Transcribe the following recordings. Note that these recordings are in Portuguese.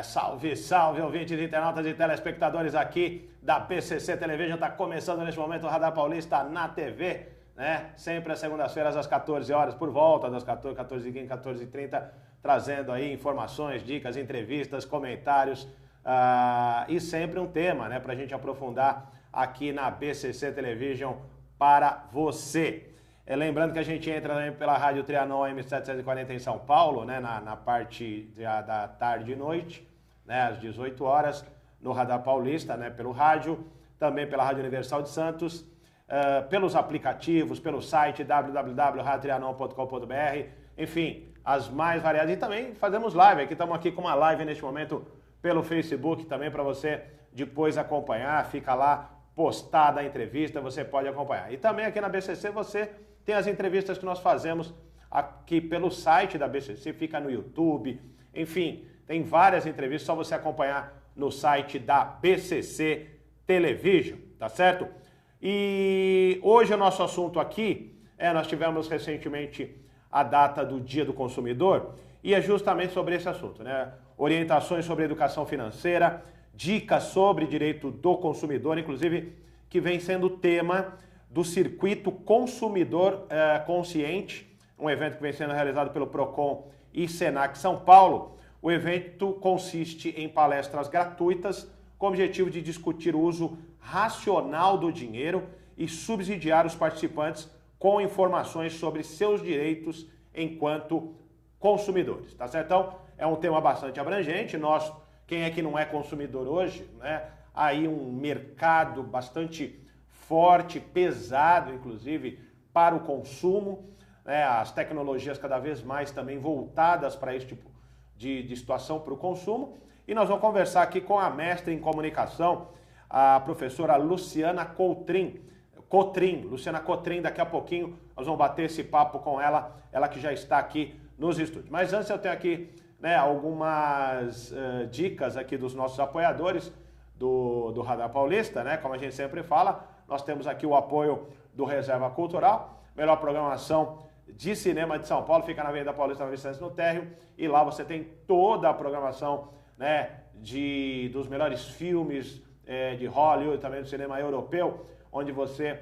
Salve, salve, ouvintes, internautas e telespectadores aqui da BCC Television. Está começando neste momento o Radar Paulista na TV, né? Sempre às segundas-feiras às 14 horas, por volta das 14h15, 14h30, trazendo aí informações, dicas, entrevistas, comentários e sempre um tema, né, para a gente aprofundar aqui na BCC Television para você. Lembrando que a gente entra também pela Rádio Trianon AM740 em São Paulo, né, na parte da tarde e noite, né, às 18 horas, no Radar Paulista, né, pelo rádio, também pela Rádio Universal de Santos, pelos aplicativos, pelo site www.radiotrianon.com.br, enfim, as mais variadas. E também fazemos live, estamos aqui com uma live neste momento pelo Facebook também para você depois acompanhar, fica lá postada a entrevista, você pode acompanhar. E também aqui na BCC você tem as entrevistas que nós fazemos aqui pelo site da BCC, fica no YouTube, enfim, tem várias entrevistas, só você acompanhar no site da BCC Television, tá certo? E hoje o nosso assunto aqui, nós tivemos recentemente a data do Dia do Consumidor, e é justamente sobre esse assunto, né? Orientações sobre educação financeira, dicas sobre direito do consumidor, inclusive que vem sendo tema do Circuito Consumidor Consciente, um evento que vem sendo realizado pelo Procon e Senac São Paulo. O evento consiste em palestras gratuitas com o objetivo de discutir o uso racional do dinheiro e subsidiar os participantes com informações sobre seus direitos enquanto consumidores, tá certo? Então, é um tema bastante abrangente. Nós, quem é que não é consumidor hoje, né? Aí um mercado bastante forte, pesado, inclusive, para o consumo, né? As tecnologias cada vez mais também voltadas para esse tipo de situação para o consumo. E nós vamos conversar aqui com a mestre em comunicação, a professora Luciana Cotrim. Luciana Cotrim, daqui a pouquinho nós vamos bater esse papo com ela, ela que já está aqui nos estúdios. Mas antes eu tenho aqui, né, algumas dicas aqui dos nossos apoiadores do Radar Paulista, né? Como a gente sempre fala, nós temos aqui o apoio do Reserva Cultural, melhor programação de cinema de São Paulo, fica na Avenida Paulista, na Vicente no Térreo, e lá você tem toda a programação, né, dos melhores filmes de Hollywood, também do cinema europeu, onde você,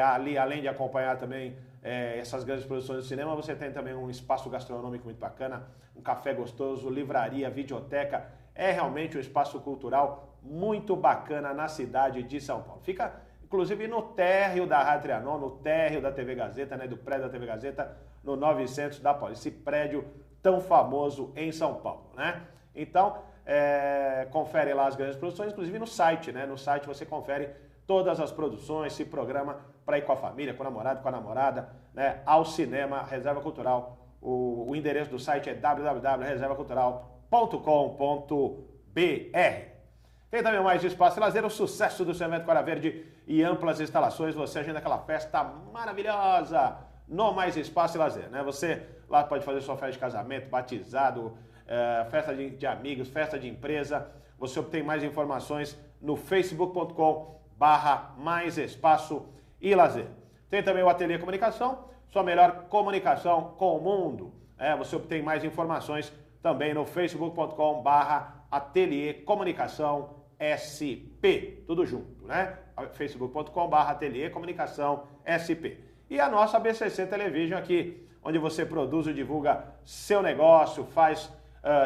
ali, além de acompanhar também essas grandes produções de cinema, você tem também um espaço gastronômico muito bacana, um café gostoso, livraria, videoteca. É realmente um espaço cultural muito bacana na cidade de São Paulo. Fica, inclusive, no térreo da Rádio Trianon, no térreo da TV Gazeta, né, do prédio da TV Gazeta, no 900 da Paulista, esse prédio tão famoso em São Paulo, né? Então, confere lá as grandes produções, inclusive no site, né? No site você confere todas as produções, se programa para ir com a família, com o namorado, com a namorada, né, ao cinema, Reserva Cultural. O endereço do site é www.reservacultural.com.br. Tem também mais espaço e lazer, o sucesso do seu evento Cora Verde e amplas instalações. Você agenda aquela festa maravilhosa no Mais Espaço e Lazer, né? Você lá pode fazer sua festa de casamento, batizado, festa de amigos, festa de empresa. Você obtém mais informações no facebook.com/mais espaço e lazer. Tem também o Ateliê Comunicação, sua melhor comunicação com o mundo. Você obtém mais informações também no facebook.com/Ateliê Comunicação SP, tudo junto, né? facebook.com/Ateliê Comunicação SP. E a nossa BCC Television aqui, onde você produz e divulga seu negócio, faz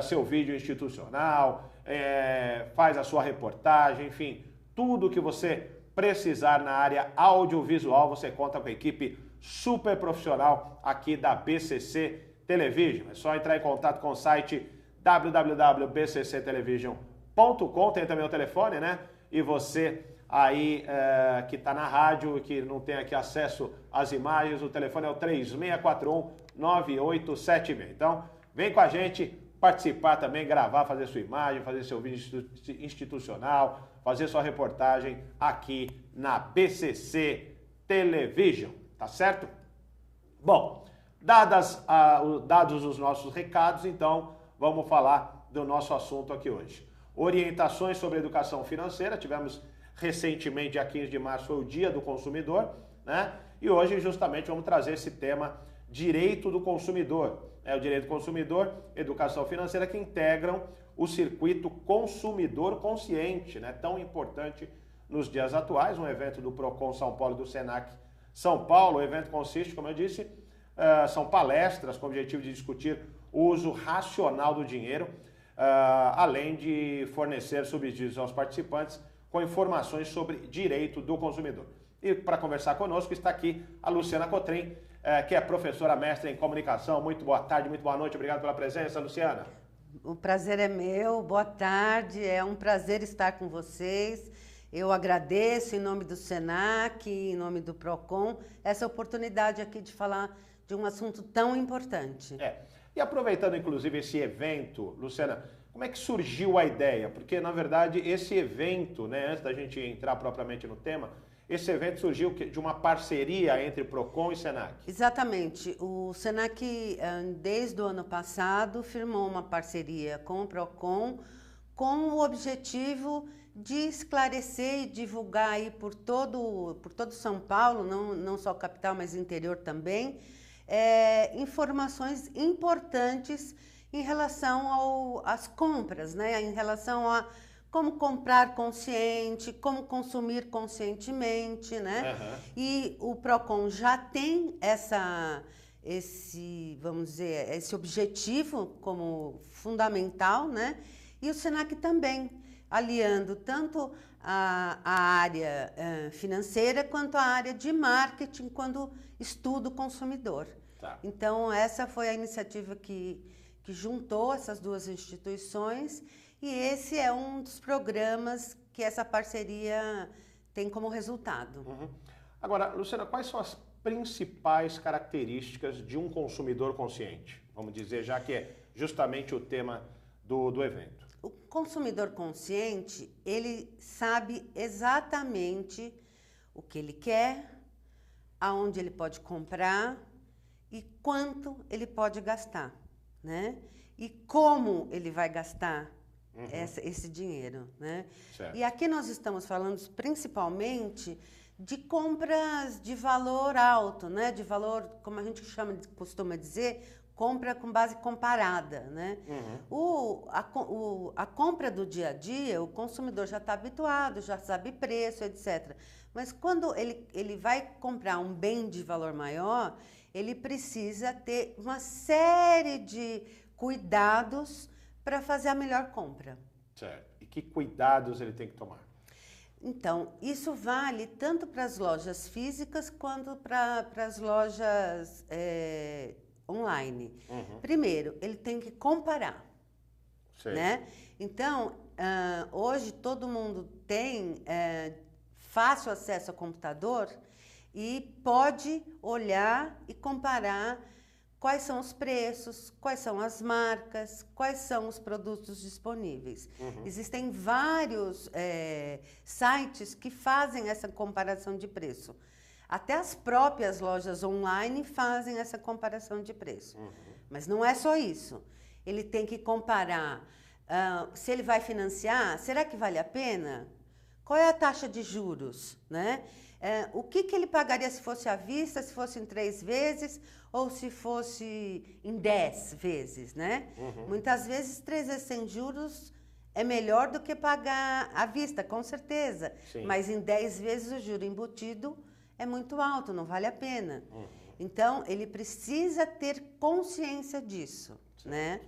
seu vídeo institucional, faz a sua reportagem, enfim, tudo que você precisar na área audiovisual, você conta com a equipe super profissional aqui da BCC Television. É só entrar em contato com o site www.bcctelevision.com, tem também o telefone, né? E você aí que está na rádio, que não tem aqui acesso às imagens, o telefone é o 3641-9876. Então, vem com a gente participar também, gravar, fazer sua imagem, fazer seu vídeo institucional, fazer sua reportagem aqui na BCC Television, tá certo? Bom, dados os nossos recados, então vamos falar do nosso assunto aqui hoje. Orientações sobre educação financeira. Tivemos recentemente, dia 15 de março, foi o Dia do Consumidor, né? E hoje justamente vamos trazer esse tema Direito do Consumidor. O Direito do Consumidor, Educação Financeira, que integram o circuito consumidor consciente, né? Tão importante nos dias atuais, um evento do Procon São Paulo e do Senac São Paulo. O evento consiste, como eu disse, são palestras com o objetivo de discutir o uso racional do dinheiro, além de fornecer subsídios aos participantes com informações sobre direito do consumidor. E para conversar conosco está aqui a Luciana Cotrim, que é professora mestre em comunicação. Muito boa tarde, muito boa noite, obrigado pela presença, Luciana. O prazer é meu, boa tarde, é um prazer estar com vocês. Eu agradeço em nome do Senac, em nome do Procon, essa oportunidade aqui de falar de um assunto tão importante. E aproveitando inclusive esse evento, Luciana, como é que surgiu a ideia? Porque na verdade esse evento, né, antes da gente entrar propriamente no tema, esse evento surgiu de uma parceria entre Procon e Senac. Exatamente. O Senac, desde o ano passado, firmou uma parceria com o Procon com o objetivo de esclarecer e divulgar aí por todo São Paulo, não só capital, mas interior também, informações importantes em relação às compras, né? Em relação a como comprar consciente, como consumir conscientemente, né? Uhum. E o Procon já tem esse objetivo como fundamental, né? E o Senac também, aliando tanto a área financeira quanto a área de marketing, quando estuda o consumidor. Tá. Então, essa foi a iniciativa que juntou essas duas instituições. E esse é um dos programas que essa parceria tem como resultado. Uhum. Agora, Luciana, quais são as principais características de um consumidor consciente? Vamos dizer, já que é justamente o tema do evento. O consumidor consciente, ele sabe exatamente o que ele quer, aonde ele pode comprar e quanto ele pode gastar, né? E como ele vai gastar esse dinheiro, né? Certo. E aqui nós estamos falando principalmente de compras de valor alto, né? De valor, como a gente costuma dizer, compra com base comparada, né? A compra do dia a dia, o consumidor já está habituado, já sabe preço, etc. Mas quando ele vai comprar um bem de valor maior, ele precisa ter uma série de cuidados para fazer a melhor compra. Certo. E que cuidados ele tem que tomar? Então, isso vale tanto para as lojas físicas quanto para as lojas online. Primeiro, ele tem que comparar, né? Então, hoje todo mundo tem fácil acesso ao computador e pode olhar e comparar quais são os preços, quais são as marcas, quais são os produtos disponíveis. Existem vários sites que fazem essa comparação de preço. Até as próprias lojas online fazem essa comparação de preço. Mas não é só isso. Ele tem que comparar se ele vai financiar, será que vale a pena? Qual é a taxa de juros, né? O que ele pagaria se fosse à vista, se fosse em 3 vezes ou se fosse em 10 vezes, né? Muitas vezes 3 vezes sem juros é melhor do que pagar à vista, com certeza. Sim. Mas em 10 vezes o juro embutido é muito alto, não vale a pena. Então, ele precisa ter consciência disso, né?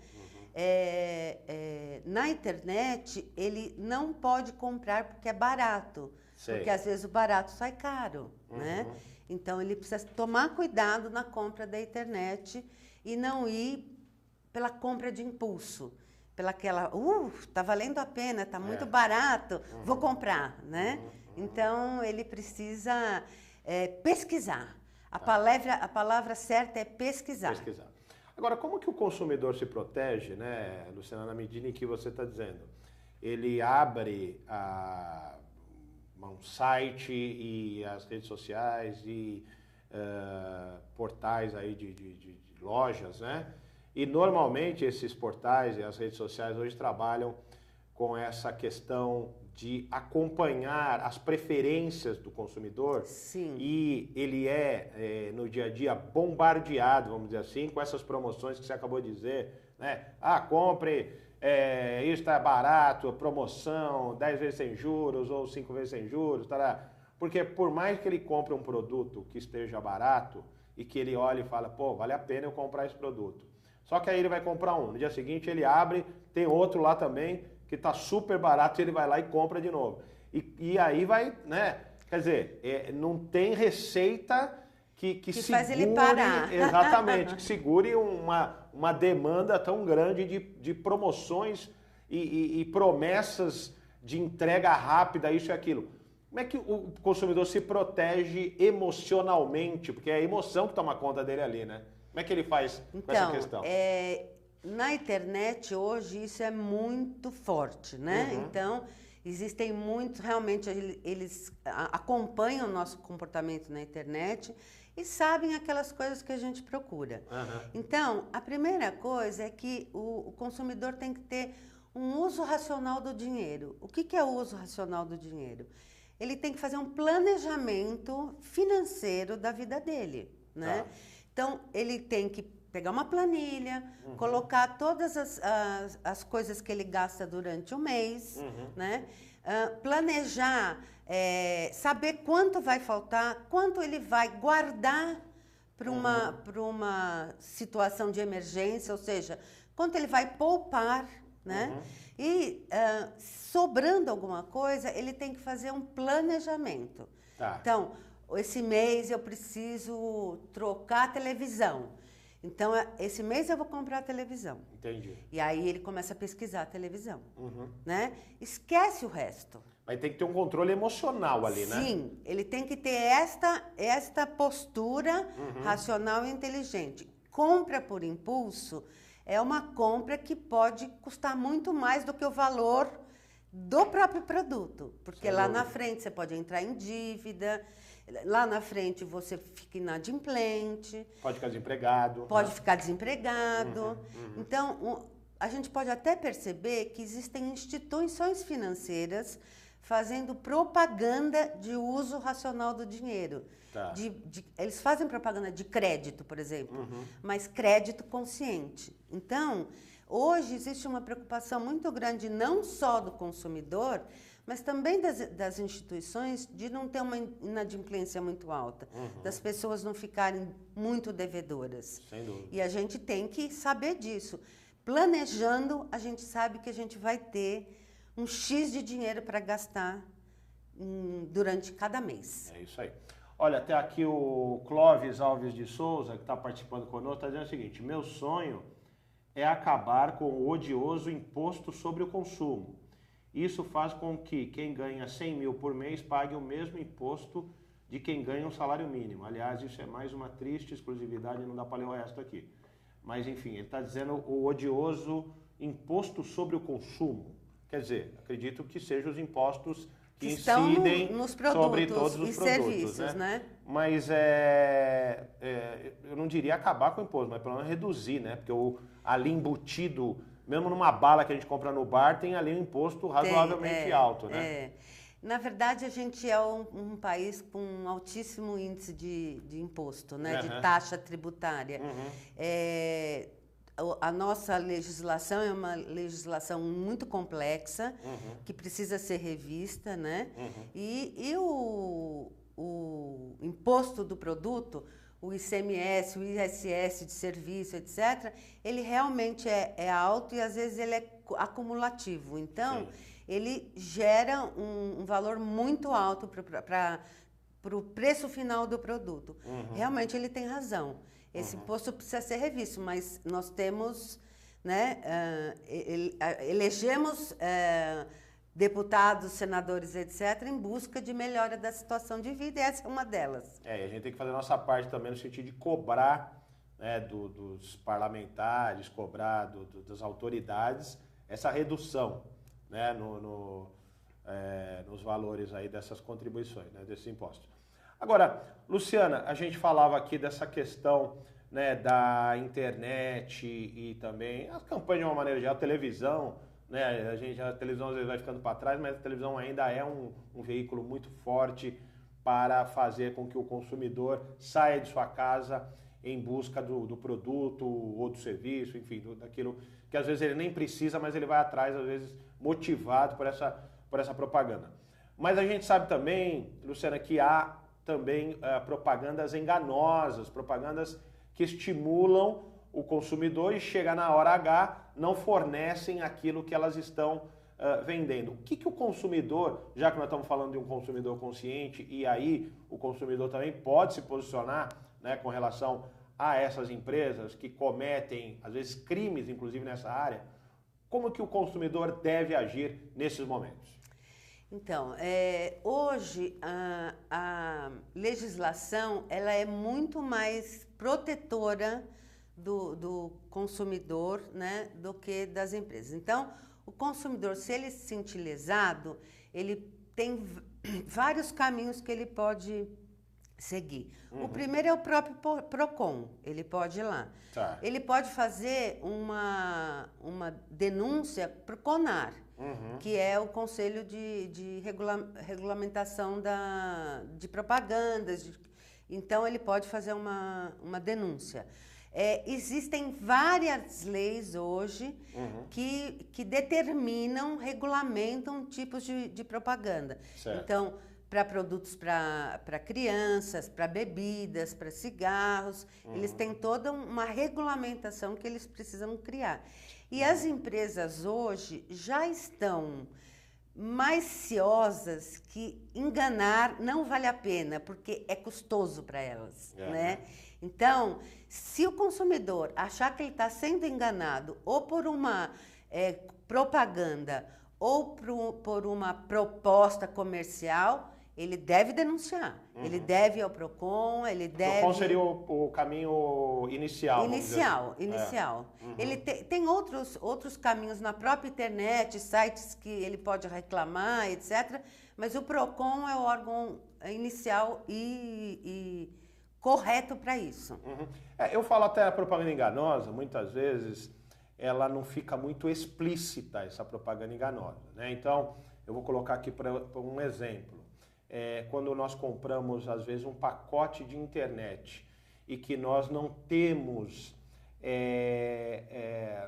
Na internet, ele não pode comprar porque é barato. Sei. Porque às vezes o barato sai caro, né? Então ele precisa tomar cuidado na compra da internet e não ir pela compra de impulso, tá valendo a pena, tá muito barato, vou comprar, né? Então ele precisa pesquisar. A palavra certa é pesquisar. Agora, como que o consumidor se protege, né, Luciana, na medida em que você está dizendo? Ele abre um site e as redes sociais e portais aí de lojas, né? E normalmente esses portais e as redes sociais hoje trabalham com essa questão de acompanhar as preferências do consumidor. Sim. E ele no dia a dia, bombardeado, vamos dizer assim, com essas promoções que você acabou de dizer, né? Ah, compre, isso está barato, promoção, 10 vezes sem juros ou 5 vezes sem juros, tará. Porque por mais que ele compre um produto que esteja barato e que ele olhe e fala, pô, vale a pena eu comprar esse produto. Só que aí ele vai comprar um, no dia seguinte ele abre, tem outro lá também, que está super barato, e ele vai lá e compra de novo. E aí vai, né? Quer dizer, não tem receita que segure... faz ele parar. Exatamente, que segure uma demanda tão grande de promoções e promessas de entrega rápida, isso e aquilo. Como é que o consumidor se protege emocionalmente? Porque é a emoção que toma conta dele ali, né? Como é que ele faz com essa questão? Na internet hoje isso é muito forte, né? Então, existem muitos, realmente eles acompanham o nosso comportamento na internet e sabem aquelas coisas que a gente procura. Então, a primeira coisa é que o consumidor tem que ter um uso racional do dinheiro. O que é o uso racional do dinheiro? Ele tem que fazer um planejamento financeiro da vida dele, né? Então, ele tem que pegar uma planilha, colocar todas as coisas que ele gasta durante o mês, né? Planejar, saber quanto vai faltar, quanto ele vai guardar para uma situação de emergência, ou seja, quanto ele vai poupar, né? E sobrando alguma coisa, ele tem que fazer um planejamento. Então, esse mês eu preciso trocar a televisão. Então, esse mês eu vou comprar a televisão. Entendi. E aí ele começa a pesquisar a televisão, né? Esquece o resto. Mas tem que ter um controle emocional ali, né? Sim, ele tem que ter esta postura racional e inteligente. Compra por impulso é uma compra que pode custar muito mais do que o valor do próprio produto. Porque lá na frente você pode entrar em dívida, lá na frente você fica inadimplente. Pode ficar desempregado. Pode ficar desempregado. Então, a gente pode até perceber que existem instituições financeiras fazendo propaganda de uso racional do dinheiro. Eles fazem propaganda de crédito, por exemplo, mas crédito consciente. Então, hoje existe uma preocupação muito grande não só do consumidor, mas também das instituições de não ter uma inadimplência muito alta, das pessoas não ficarem muito devedoras. Sem dúvida. E a gente tem que saber disso. Planejando, a gente sabe que a gente vai ter um X de dinheiro para gastar durante cada mês. É isso aí. Olha, até aqui o Clóvis Alves de Souza, que está participando conosco, está dizendo o seguinte: meu sonho é acabar com o odioso imposto sobre o consumo. Isso faz com que quem ganha 100 mil por mês pague o mesmo imposto de quem ganha um salário mínimo. Aliás, isso é mais uma triste exclusividade, não dá para ler o resto aqui. Mas, enfim, ele está dizendo o odioso imposto sobre o consumo. Quer dizer, acredito que sejam os impostos que incidem nos produtos sobre todos os e produtos, serviços, né? Mas eu não diria acabar com o imposto, mas pelo menos reduzir, né? Porque ali embutido, mesmo numa bala que a gente compra no bar, tem ali um imposto razoavelmente alto, né? Na verdade, a gente é um país com um altíssimo índice de imposto, né? De taxa tributária. A nossa legislação é uma legislação muito complexa, que precisa ser revista, né? E o imposto do produto, o ICMS, o ISS de serviço, etc., ele realmente é alto e às vezes ele é acumulativo. Então, ele gera um valor muito alto para o preço final do produto. Realmente ele tem razão. Esse imposto precisa ser revisto, mas nós temos, né, elegemos deputados, senadores, etc., em busca de melhora da situação de vida, e essa é uma delas. E a gente tem que fazer a nossa parte também no sentido de cobrar, né, dos parlamentares, cobrar das autoridades essa redução, né, nos valores aí dessas contribuições, né, desses impostos. Agora, Luciana, a gente falava aqui dessa questão, né, da internet e também as campanhas de uma maneira geral, televisão, né? A televisão às vezes vai ficando para trás, mas a televisão ainda é um veículo muito forte para fazer com que o consumidor saia de sua casa em busca do produto ou do serviço, enfim, daquilo que às vezes ele nem precisa, mas ele vai atrás, às vezes, motivado por essa propaganda. Mas a gente sabe também, Luciana, que há também propagandas enganosas, propagandas que estimulam o consumidor e chega na hora H, não fornecem aquilo que elas estão vendendo. O que o consumidor, já que nós estamos falando de um consumidor consciente, e aí o consumidor também pode se posicionar, né, com relação a essas empresas que cometem, às vezes, crimes, inclusive nessa área, como que o consumidor deve agir nesses momentos? Então, hoje a legislação ela é muito mais protetora do consumidor, né, do que das empresas. Então, o consumidor, se ele se sentir lesado, ele tem vários caminhos que ele pode seguir. Uhum. O primeiro é o próprio PROCON, ele pode ir lá. Tá. Ele pode fazer uma denúncia para o CONAR, que é o Conselho de Regulamentação de Propagandas. Então, ele pode fazer uma denúncia. Existem várias leis hoje que determinam, regulamentam tipos de propaganda. Certo. Então, para produtos para crianças, para bebidas, para cigarros, eles têm toda uma regulamentação que eles precisam criar. E as empresas hoje já estão mais ciosas que enganar não vale a pena, porque é custoso para elas, né? Então, se o consumidor achar que ele está sendo enganado ou por uma propaganda ou por uma proposta comercial, ele deve denunciar. Ele deve ir ao PROCON, ele deve... PROCON seria o caminho inicial. Inicial. Ele tem outros caminhos na própria internet, sites que ele pode reclamar, etc. Mas o PROCON é o órgão inicial e correto para isso. Eu falo até a propaganda enganosa, muitas vezes ela não fica muito explícita, essa propaganda enganosa, né? Então, eu vou colocar aqui para um exemplo. Quando nós compramos, às vezes, um pacote de internet e que nós não temos,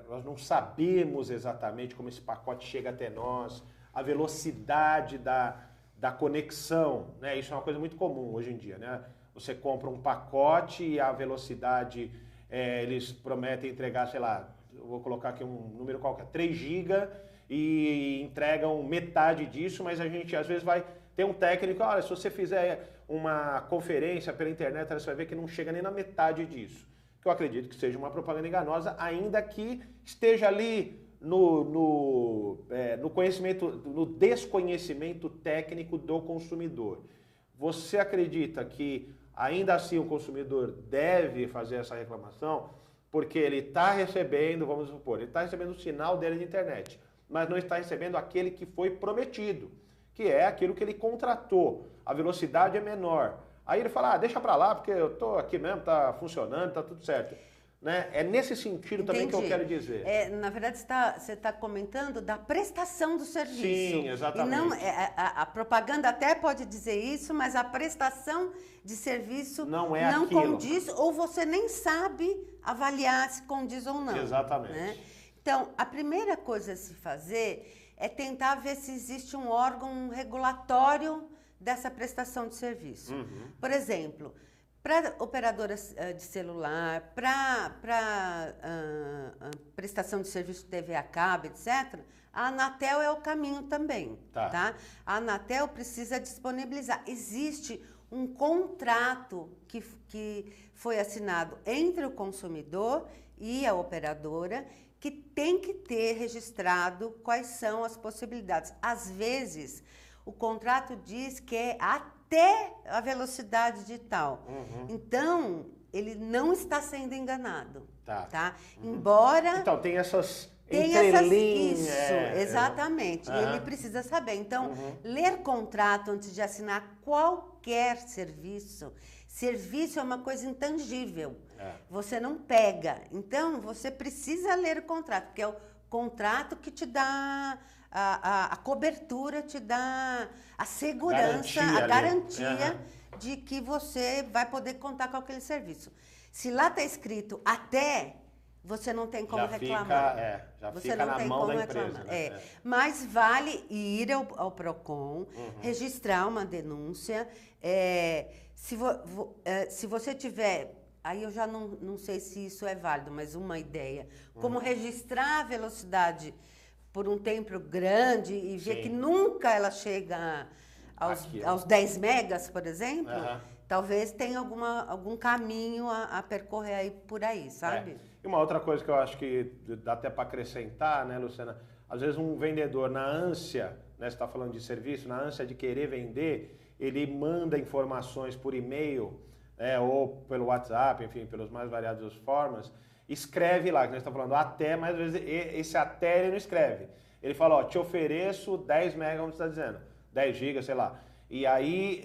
nós não sabemos exatamente como esse pacote chega até nós, a velocidade da conexão, né? Isso é uma coisa muito comum hoje em dia, né? Você compra um pacote e a velocidade, eles prometem entregar, sei lá, eu vou colocar aqui um número qualquer, 3 GB e entregam metade disso, mas a gente às vezes vai ter um técnico, olha, se você fizer uma conferência pela internet, você vai ver que não chega nem na metade disso. Que eu acredito que seja uma propaganda enganosa, ainda que esteja ali no conhecimento, no desconhecimento técnico do consumidor. Você acredita que ainda assim o consumidor deve fazer essa reclamação porque ele está recebendo, vamos supor, ele está recebendo o sinal dele de internet, mas não está recebendo aquele que foi prometido, que é aquilo que ele contratou, a velocidade é menor. Aí ele fala, deixa para lá, porque eu estou aqui mesmo, está funcionando, está tudo certo. Né? É nesse sentido também que eu quero dizer. Na verdade, você está comentando da prestação do serviço. Sim, exatamente. E não, a propaganda até pode dizer isso, mas a prestação de serviço não condiz, ou você nem sabe avaliar se condiz ou não. Exatamente. Né? Então, a primeira coisa a se fazer é tentar ver se existe um órgão regulatório dessa prestação de serviço. Por exemplo, para operadoras de celular, para prestação de serviço de TV a cabo, etc., a Anatel é o caminho também. Tá? A Anatel precisa disponibilizar. Existe um contrato que foi assinado entre o consumidor e a operadora que tem que ter registrado quais são as possibilidades. Às vezes, o contrato diz que é até a velocidade de tal. Então, ele não está sendo enganado. Tá? Embora... Então, tem essas entrelinhas. Isso, exatamente. E ele precisa saber. Então, ler contrato antes de assinar qualquer serviço. Serviço é uma coisa intangível. Você não pega. Então, você precisa ler o contrato, porque é o contrato que te dá a cobertura, te dá a segurança, a garantia de que você vai poder contar com aquele serviço. Se lá está escrito até, você não tem como reclamar. Você fica na mão da empresa. Né? Mas vale ir ao PROCON, registrar uma denúncia. Se você tiver... Aí eu já não sei se isso é válido, mas uma ideia. Como registrar a velocidade por um tempo grande e ver que nunca ela chega aos 10 megas, por exemplo, talvez tenha algum caminho a percorrer aí por aí, sabe? E uma outra coisa que eu acho que dá até para acrescentar, né, Luciana? Às vezes um vendedor, na ânsia, né, você está falando de serviço, na ânsia de querer vender, ele manda informações por e-mail, ou pelo WhatsApp, enfim, pelas mais variadas formas, escreve lá, que nós estamos falando até, mas às vezes esse até ele não escreve. Ele fala, ó, te ofereço 10 megas, como você está dizendo, 10 gigas, sei lá. E aí,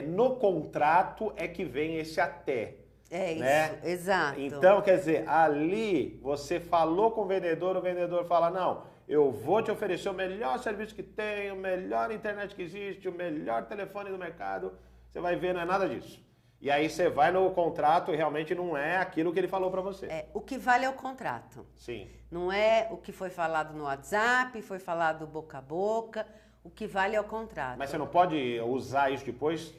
no contrato é que vem esse até. Né? Isso, exato. Então, quer dizer, ali você falou com o vendedor fala, não, eu vou te oferecer o melhor serviço que tem, o melhor internet que existe, o melhor telefone do mercado. Você vai ver, não é nada disso. E aí você vai no contrato e realmente não é aquilo que ele falou para você. O que vale é o contrato. Sim. Não é o que foi falado no WhatsApp, foi falado boca a boca. O que vale é o contrato. Mas você não pode usar isso depois?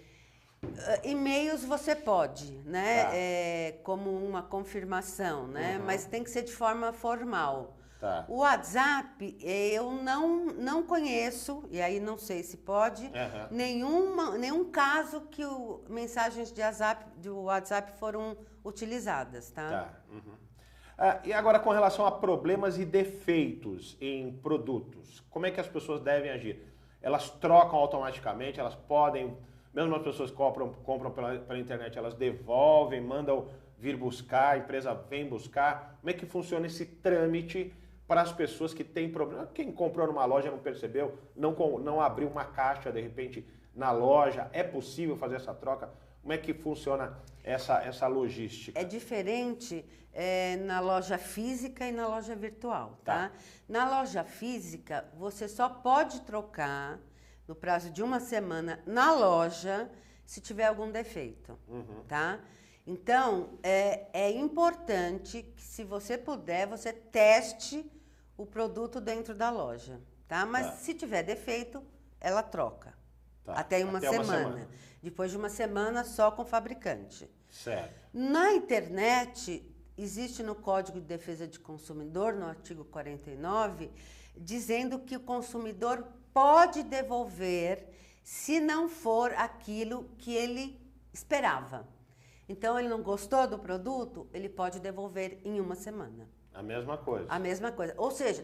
E-mails você pode, né? Como uma confirmação, né? Mas tem que ser de forma formal. Tá. O WhatsApp, eu não conheço, e aí não sei se pode, nenhum caso que mensagens do WhatsApp foram utilizadas, tá? E agora com relação a problemas e defeitos em produtos, como é que as pessoas devem agir? Elas trocam automaticamente, elas podem, mesmo as pessoas que compram pela internet, elas devolvem, mandam vir buscar, a empresa vem buscar. Como é que funciona esse trâmite para as pessoas que têm problema? Quem comprou numa loja não percebeu, não abriu uma caixa de repente na loja, é possível fazer essa troca? Como é que funciona essa logística? É diferente na loja física e na loja virtual, tá? Na loja física, você só pode trocar no prazo de uma semana na loja se tiver algum defeito, tá? Então, é importante que, se você puder, você teste o produto dentro da loja, tá? Mas se tiver defeito, ela troca. Até uma semana. Depois de uma semana, só com o fabricante. Certo. Na internet, existe no Código de Defesa de Consumidor, no artigo 49, dizendo que o consumidor pode devolver se não for aquilo que ele esperava. Então, ele não gostou do produto, ele pode devolver em uma semana. A mesma coisa. A mesma coisa. Ou seja,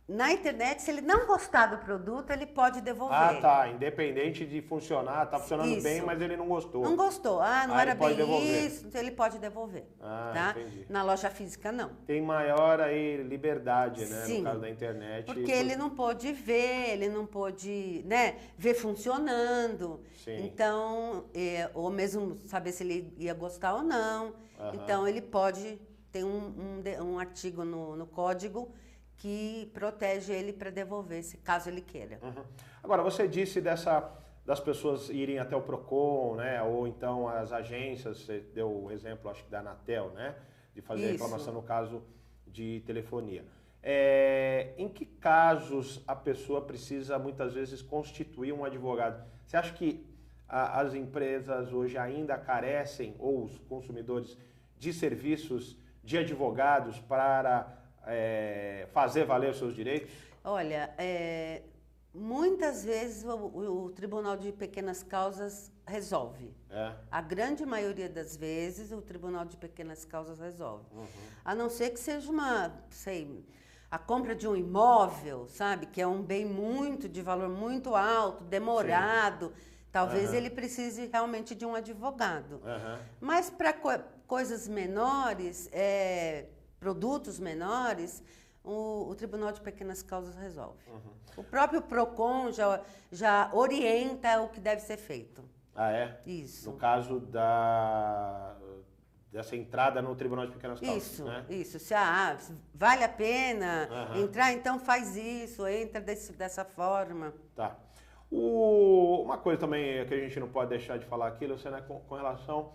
na internet, se ele não gostar do produto, ele pode devolver. Ah, tá. Independente de funcionar, tá funcionando bem, mas ele não gostou. Não gostou. Não era bem isso, então ele pode devolver. Tá? Entendi. Na loja física, não. Tem maior aí liberdade, né? Sim, no caso da internet. Porque ele não pôde ver, ele não pôde, né, ver funcionando. Sim. Então, ou mesmo saber se ele ia gostar ou não. Então, ele pode ter um artigo no código que protege ele para devolver, caso ele queira. Agora, você disse das pessoas irem até o PROCON, né? Ou então as agências, você deu o exemplo, acho que da Anatel, né? De fazer a reclamação no caso de telefonia. Em que casos a pessoa precisa, muitas vezes, constituir um advogado? Você acha que as empresas hoje ainda carecem, ou os consumidores, de serviços de advogados para fazer valer os seus direitos? Olha, muitas vezes o Tribunal de Pequenas Causas resolve. A grande maioria das vezes o Tribunal de Pequenas Causas resolve. A não ser que seja a compra de um imóvel, sabe? Que é um bem de valor muito alto, demorado. Sim. Talvez ele precise realmente de um advogado. Mas para coisas menores, produtos menores, o Tribunal de Pequenas Causas resolve. O próprio PROCON já orienta o que deve ser feito. Ah, é? Isso. No caso dessa entrada no Tribunal de Pequenas Causas. Isso, né? isso. Se vale a pena entrar, então faz isso, entra dessa forma. Tá. Uma coisa também que a gente não pode deixar de falar aqui, Luciana, com relação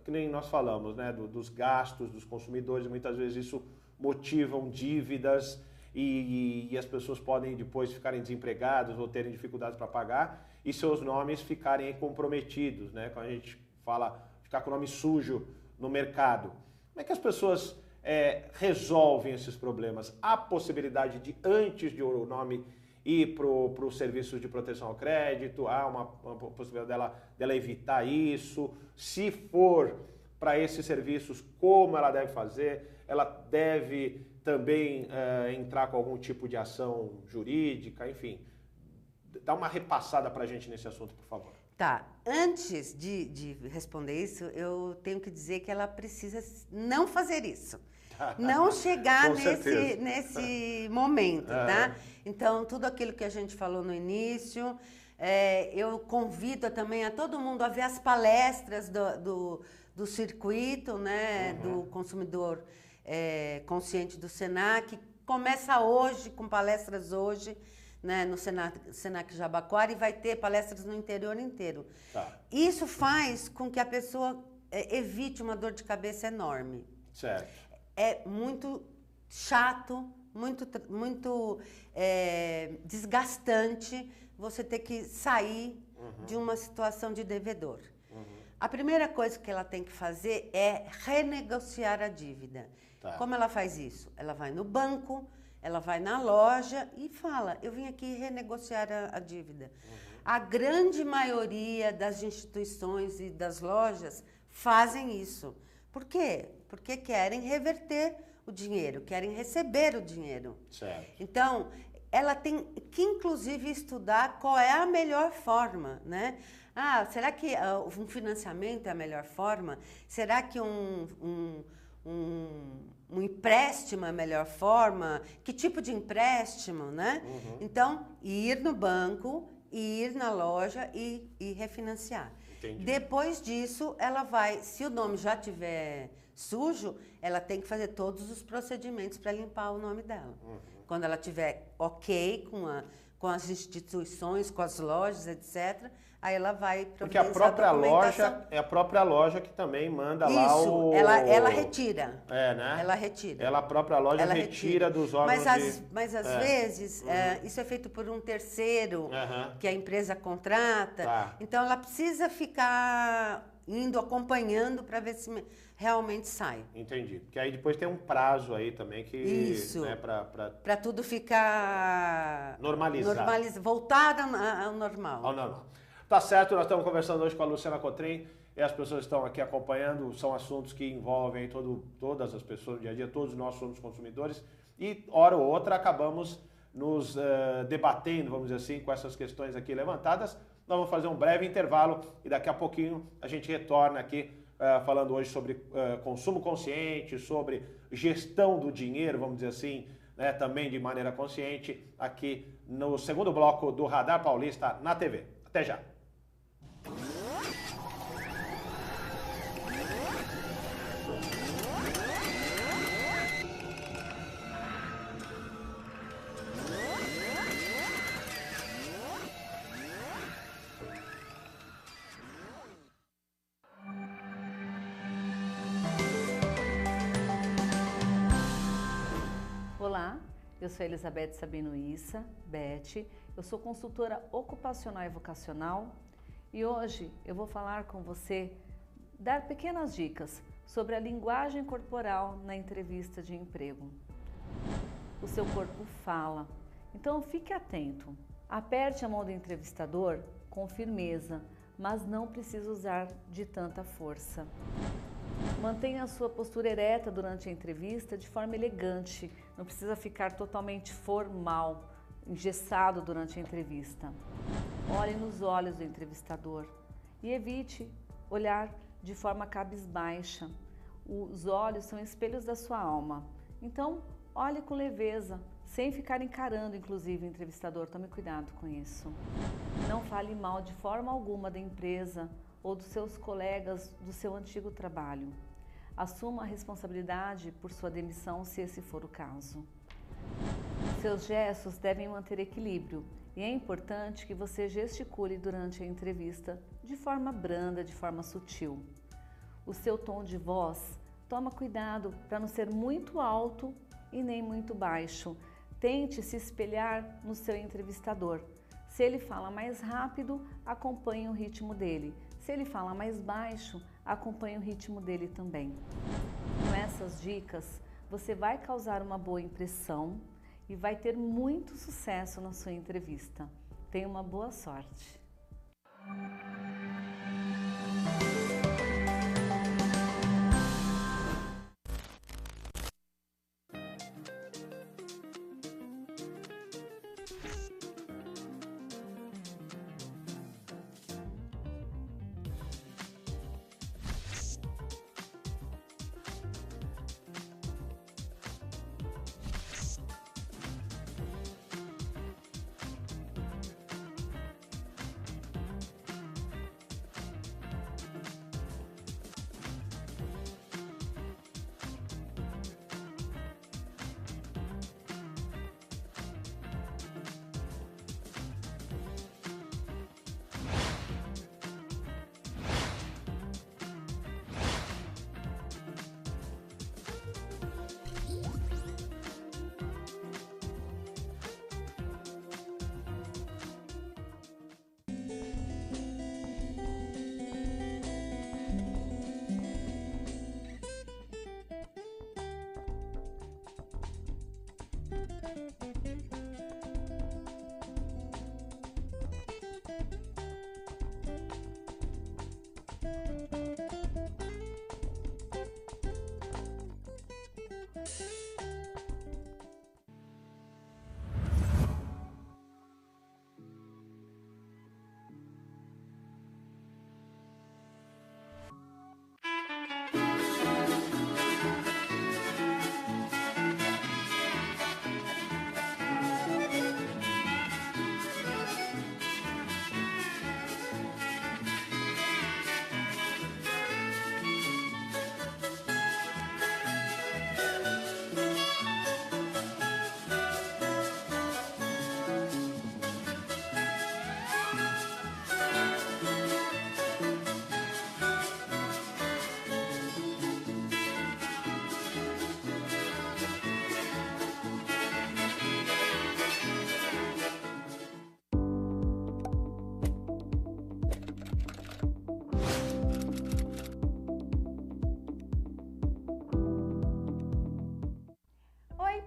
que nem nós falamos, né, dos gastos dos consumidores, muitas vezes isso motivam dívidas e as pessoas podem depois ficarem desempregadas ou terem dificuldades para pagar e seus nomes ficarem comprometidos, né? Quando a gente fala ficar com o nome sujo no mercado. Como é que as pessoas resolvem esses problemas? Há possibilidade de, antes de o nome ir para o serviço de proteção ao crédito? Há uma possibilidade dela evitar isso? Se for para esses serviços, como ela deve fazer? Ela deve também entrar com algum tipo de ação jurídica? Enfim, dá uma repassada para a gente nesse assunto, por favor. Tá, antes de responder isso, eu tenho que dizer que ela precisa não fazer isso. Não chegar nesse momento, tá? Então, tudo aquilo que a gente falou no início, eu convido também a todo mundo a ver as palestras do circuito, né, do consumidor consciente do Senac. Começa hoje, com palestras hoje, né, no Senac Jabaquara, e vai ter palestras no interior inteiro. Tá. Isso faz com que a pessoa evite uma dor de cabeça enorme. Certo. É muito chato, muito desgastante você ter que sair de uma situação de devedor. A primeira coisa que ela tem que fazer é renegociar a dívida. Tá. Como ela faz isso? Ela vai no banco, ela vai na loja e fala, eu vim aqui renegociar a dívida. A grande maioria das instituições e das lojas fazem isso. Por quê? Porque querem reverter o dinheiro, querem receber o dinheiro. Certo. Então, ela tem que, inclusive, estudar qual é a melhor forma, né? Será que um financiamento é a melhor forma? Será que um empréstimo é a melhor forma? Que tipo de empréstimo, né? Então, ir no banco, ir na loja e refinanciar. Entendi. Depois disso, ela vai, se o nome já tiver sujo, ela tem que fazer todos os procedimentos para limpar o nome dela. Quando ela tiver ok com as instituições, com as lojas, etc., aí ela vai providenciar. Porque a própria loja que também manda isso, lá o... ela retira. né? Ela retira. A própria loja retira dos órgãos Mas às vezes, isso é feito por um terceiro que a empresa contrata. Tá. Então, ela precisa ficar indo acompanhando para ver se realmente sai. Entendi. Porque aí depois tem um prazo aí também que... Isso. Né, para tudo ficar... normalizado. Voltar ao normal. Ao normal. Tá certo, nós estamos conversando hoje com a Luciana Cotrim e as pessoas estão aqui acompanhando, são assuntos que envolvem todas as pessoas no dia a dia, todos nós somos consumidores e, hora ou outra, acabamos nos debatendo, vamos dizer assim, com essas questões aqui levantadas. Nós vamos fazer um breve intervalo e daqui a pouquinho a gente retorna aqui falando hoje sobre consumo consciente, sobre gestão do dinheiro, vamos dizer assim, né, também de maneira consciente, aqui no segundo bloco do Radar Paulista na TV. Até já! Olá, eu sou Elizabeth Sabino Issa, Beth, eu sou consultora ocupacional e vocacional e hoje eu vou falar com você, dar pequenas dicas sobre a linguagem corporal na entrevista de emprego. O seu corpo fala, então fique atento. Aperte a mão do entrevistador com firmeza, mas não precisa usar de tanta força. Mantenha a sua postura ereta durante a entrevista de forma elegante, não precisa ficar totalmente formal, engessado durante a entrevista. Olhe nos olhos do entrevistador e evite olhar de forma cabisbaixa. Os olhos são espelhos da sua alma, então olhe com leveza, sem ficar encarando inclusive o entrevistador, tome cuidado com isso. Não fale mal de forma alguma da empresa ou dos seus colegas do seu antigo trabalho. Assuma a responsabilidade por sua demissão, se esse for o caso. Seus gestos devem manter equilíbrio e é importante que você gesticule durante a entrevista de forma branda, de forma sutil. O seu tom de voz, toma cuidado para não ser muito alto e nem muito baixo. Tente se espelhar no seu entrevistador. Se ele fala mais rápido, acompanhe o ritmo dele. Se ele fala mais baixo, acompanhe o ritmo dele também. Com essas dicas, você vai causar uma boa impressão e vai ter muito sucesso na sua entrevista. Tenha uma boa sorte!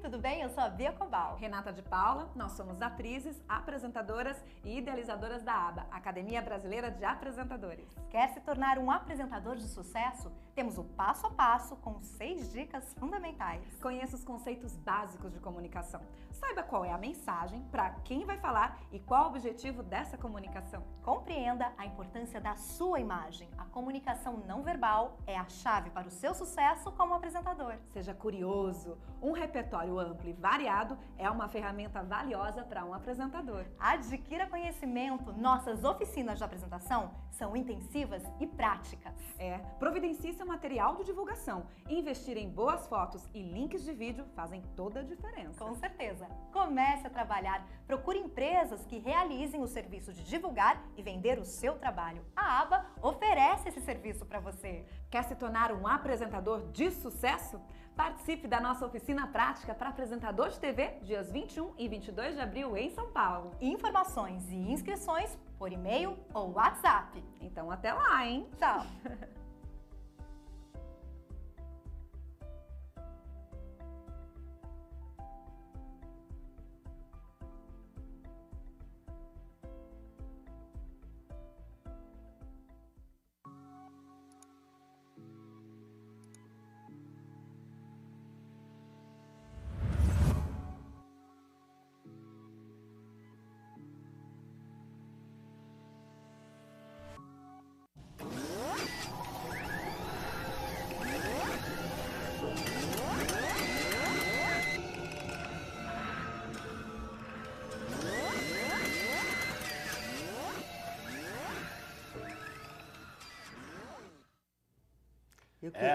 Tudo bem? Eu sou a Bia Cobal. Renata de Paula, nós somos atrizes, apresentadoras e idealizadoras da ABA, Academia Brasileira de Apresentadores. Quer se tornar um apresentador de sucesso? Temos o passo a passo com 6 dicas fundamentais. Conheça os conceitos básicos de comunicação. Saiba qual é a mensagem, para quem vai falar e qual o objetivo dessa comunicação. Compreenda a importância da sua imagem. A comunicação não verbal é a chave para o seu sucesso como apresentador. Seja curioso. Um repertório amplo e variado é uma ferramenta valiosa para um apresentador. Adquira conhecimento. Nossas oficinas de apresentação são intensivas e práticas. Providencie seu material de divulgação. Investir em boas fotos e links de vídeo fazem toda a diferença. Com certeza. Comece a trabalhar. Procure empresas que realizem o serviço de divulgar e vender o seu trabalho. A ABA oferece esse serviço para você. Quer se tornar um apresentador de sucesso? Participe da nossa oficina prática para apresentador de TV, dias 21 e 22 de abril em São Paulo. Informações e inscrições por e-mail ou WhatsApp. Então até lá, hein? Tchau!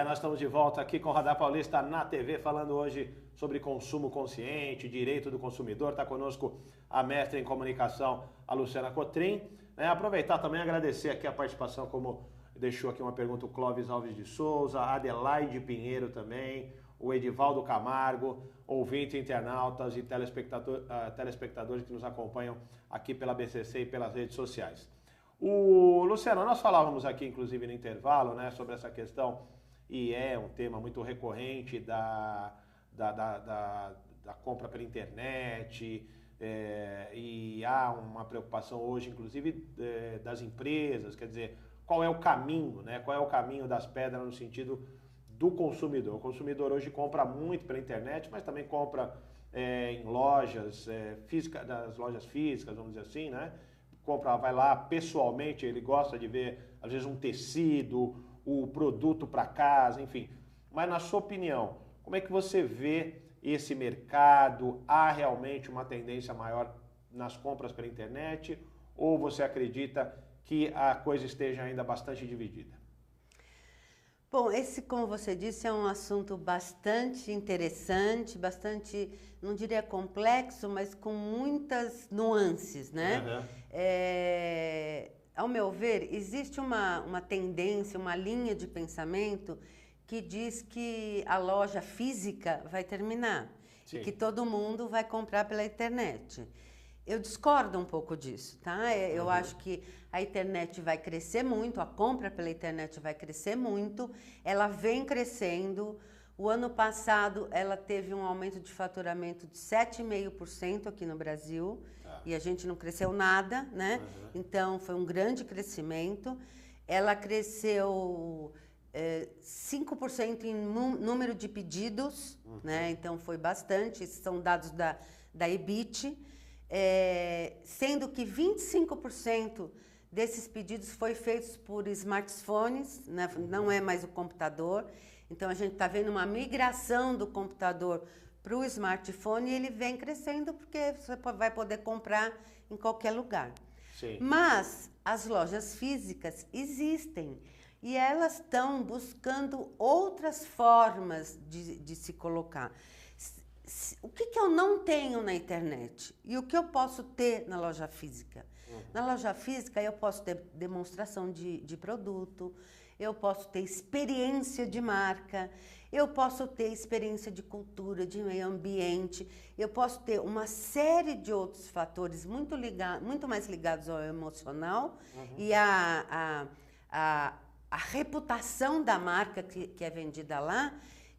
Nós estamos de volta aqui com o Radar Paulista na TV, falando hoje sobre consumo consciente, direito do consumidor. Está conosco a mestra em comunicação, a Luciana Cotrim. Aproveitar também e agradecer aqui a participação, como deixou aqui uma pergunta o Clóvis Alves de Souza, a Adelaide Pinheiro também, o Edivaldo Camargo, ouvinte, internautas e telespectadores que nos acompanham aqui pela BCC e pelas redes sociais. Luciano, nós falávamos aqui, inclusive, no intervalo, né, sobre essa questão, e é um tema muito recorrente da compra pela internet, e há uma preocupação hoje, inclusive, das empresas, quer dizer, qual é o caminho, né? Qual é o caminho das pedras no sentido do consumidor. O consumidor hoje compra muito pela internet, mas também compra em lojas físicas, das lojas físicas, vamos dizer assim, né? Vai lá pessoalmente, ele gosta de ver, às vezes, um tecido, o produto para casa, enfim. Mas, na sua opinião, como é que você vê esse mercado? Há realmente uma tendência maior nas compras pela internet? Ou você acredita que a coisa esteja ainda bastante dividida? Bom, esse, como você disse, é um assunto bastante interessante, bastante, não diria complexo, mas com muitas nuances, né? Ao meu ver, existe uma tendência, uma linha de pensamento que diz que a loja física vai terminar. Sim. E que todo mundo vai comprar pela internet. Eu discordo um pouco disso, tá? Eu acho que a internet vai crescer muito, a compra pela internet vai crescer muito, ela vem crescendo. O ano passado, ela teve um aumento de faturamento de 7,5% aqui no Brasil, e a gente não cresceu nada, né? Então, foi um grande crescimento. Ela cresceu 5% em número de pedidos, né? Então, foi bastante. Esses são dados da EBIT. Sendo que 25% desses pedidos foi feitos por smartphones, né? Não é mais o computador. Então, a gente está vendo uma migração do computador para o smartphone e ele vem crescendo porque você vai poder comprar em qualquer lugar. Sim. Mas as lojas físicas existem e elas estão buscando outras formas de se colocar. O que eu não tenho na internet e o que eu posso ter na loja física? Na loja física eu posso ter demonstração de produto, eu posso ter experiência de marca, eu posso ter experiência de cultura, de meio ambiente, eu posso ter uma série de outros fatores muito mais ligados ao emocional e a reputação da marca que é vendida lá,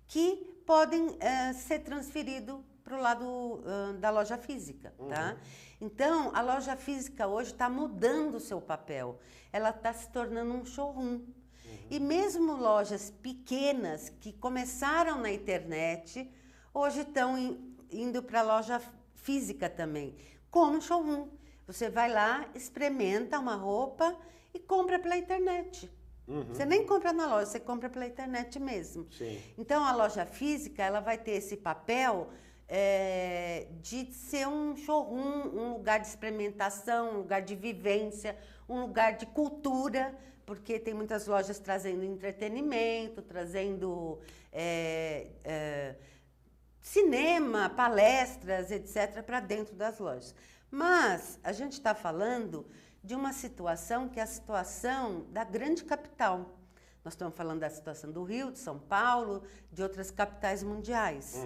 que podem ser transferidos para o lado da loja física, tá? Então, a loja física hoje está mudando o seu papel. Ela está se tornando um showroom. E mesmo lojas pequenas que começaram na internet, hoje estão indo para a loja física também, como showroom. Você vai lá, experimenta uma roupa e compra pela internet. Você nem compra na loja, você compra pela internet mesmo. Sim. Então, a loja física ela vai ter esse papel de ser um showroom, um lugar de experimentação, um lugar de vivência, um lugar de cultura, porque tem muitas lojas trazendo entretenimento, trazendo cinema, palestras, etc., para dentro das lojas. Mas a gente está falando de uma situação que é a situação da grande capital. Nós estamos falando da situação do Rio, de São Paulo, de outras capitais mundiais.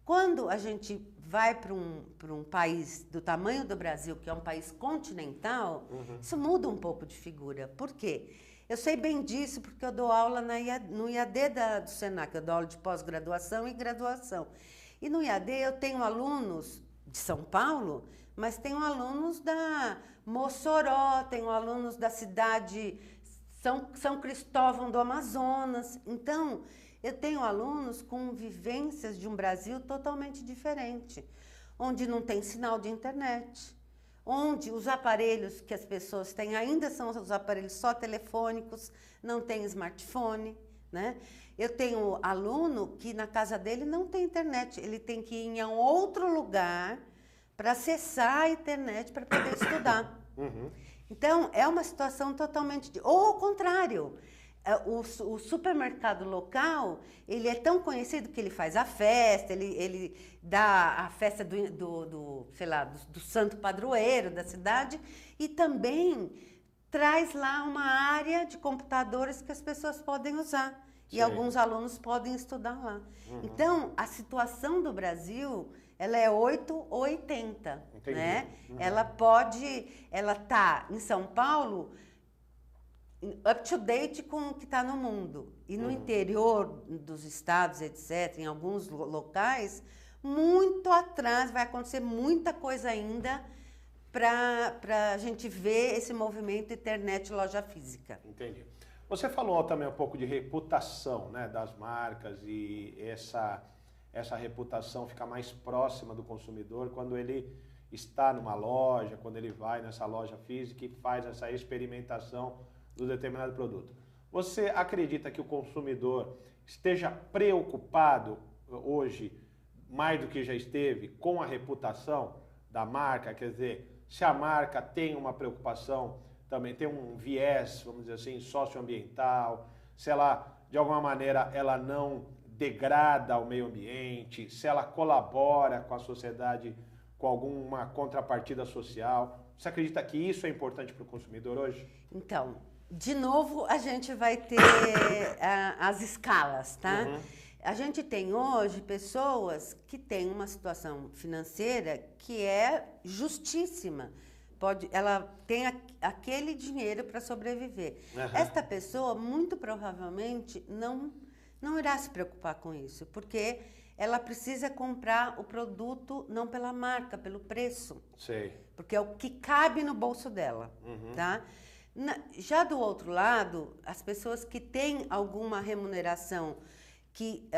Quando a gente vai para um país do tamanho do Brasil, que é um país continental, isso muda um pouco de figura. Por quê? Eu sei bem disso porque eu dou aula no IAD do Senac, eu dou aula de pós-graduação e graduação. E no IAD eu tenho alunos de São Paulo, mas tenho alunos da Mossoró, tenho alunos da cidade São Cristóvão do Amazonas. Então, eu tenho alunos com vivências de um Brasil totalmente diferente, onde não tem sinal de internet, onde os aparelhos que as pessoas têm ainda são os aparelhos só telefônicos, não tem smartphone, né? Eu tenho aluno que na casa dele não tem internet, ele tem que ir em um outro lugar para acessar a internet para poder estudar. Então, é uma situação totalmente... Ou ao contrário, O supermercado local, ele é tão conhecido que ele faz a festa, ele dá a festa sei lá, do santo padroeiro da cidade e também traz lá uma área de computadores que as pessoas podem usar. E Sim. alguns alunos podem estudar lá. Então, a situação do Brasil, ela é 8 ou 80, né? Ela tá em São Paulo up to date com o que está no mundo. E no interior dos estados, etc., em alguns locais, muito atrás, vai acontecer muita coisa ainda para a gente ver esse movimento internet loja física. Entendi. Você falou também um pouco de reputação, né, das marcas e essa reputação fica mais próxima do consumidor quando ele está numa loja, quando ele vai nessa loja física e faz essa experimentação do determinado produto. Você acredita que o consumidor esteja preocupado hoje, mais do que já esteve, com a reputação da marca? Quer dizer, se a marca tem uma preocupação, também tem um viés, vamos dizer assim, socioambiental, se ela, de alguma maneira, ela não degrada o meio ambiente, se ela colabora com a sociedade com alguma contrapartida social. Você acredita que isso é importante para o consumidor hoje? Então, de novo, a gente vai ter as escalas, tá? A gente tem hoje pessoas que têm uma situação financeira que é justíssima. Ela tem aquele dinheiro para sobreviver. Esta pessoa, muito provavelmente, não irá se preocupar com isso, porque ela precisa comprar o produto não pela marca, pelo preço. Sei. Porque é o que cabe no bolso dela, tá? Já do outro lado, as pessoas que têm alguma remuneração que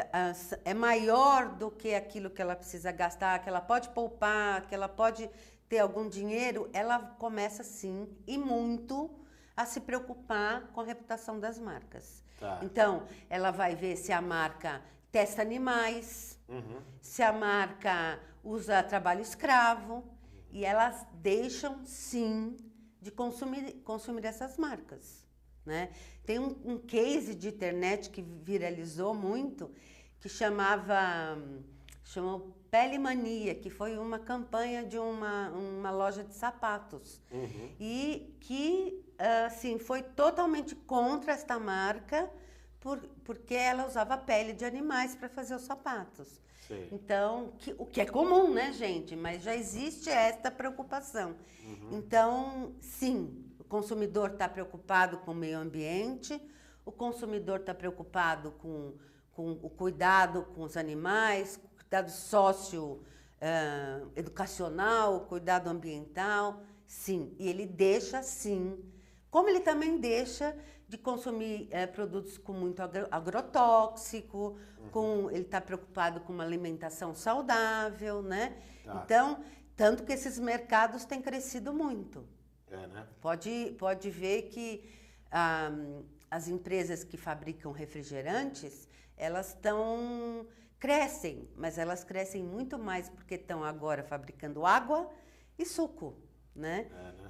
é maior do que aquilo que ela precisa gastar, que ela pode poupar, que ela pode ter algum dinheiro, ela começa sim, e muito, a se preocupar com a reputação das marcas. Tá. Então, ela vai ver se a marca testa animais, se a marca usa trabalho escravo, e elas deixam sim de consumir essas marcas, né? Tem um case de internet que viralizou muito, que chamou Pele Mania, que foi uma campanha de uma loja de sapatos. E que, assim, foi totalmente contra esta marca, porque ela usava pele de animais para fazer os sapatos. Sim. Então, o que é comum, né, gente? Mas já existe esta preocupação. Então, sim, o consumidor está preocupado com o meio ambiente, o consumidor está preocupado com o cuidado com os animais, o cuidado educacional, o cuidado ambiental, sim. E ele deixa, sim, como ele também deixa de consumir produtos com muito agrotóxico, ele está preocupado com uma alimentação saudável, né? Tá. Então, tanto que esses mercados têm crescido muito. Né? Pode ver que as empresas que fabricam refrigerantes, elas crescem, mas elas crescem muito mais porque estão agora fabricando água e suco, né?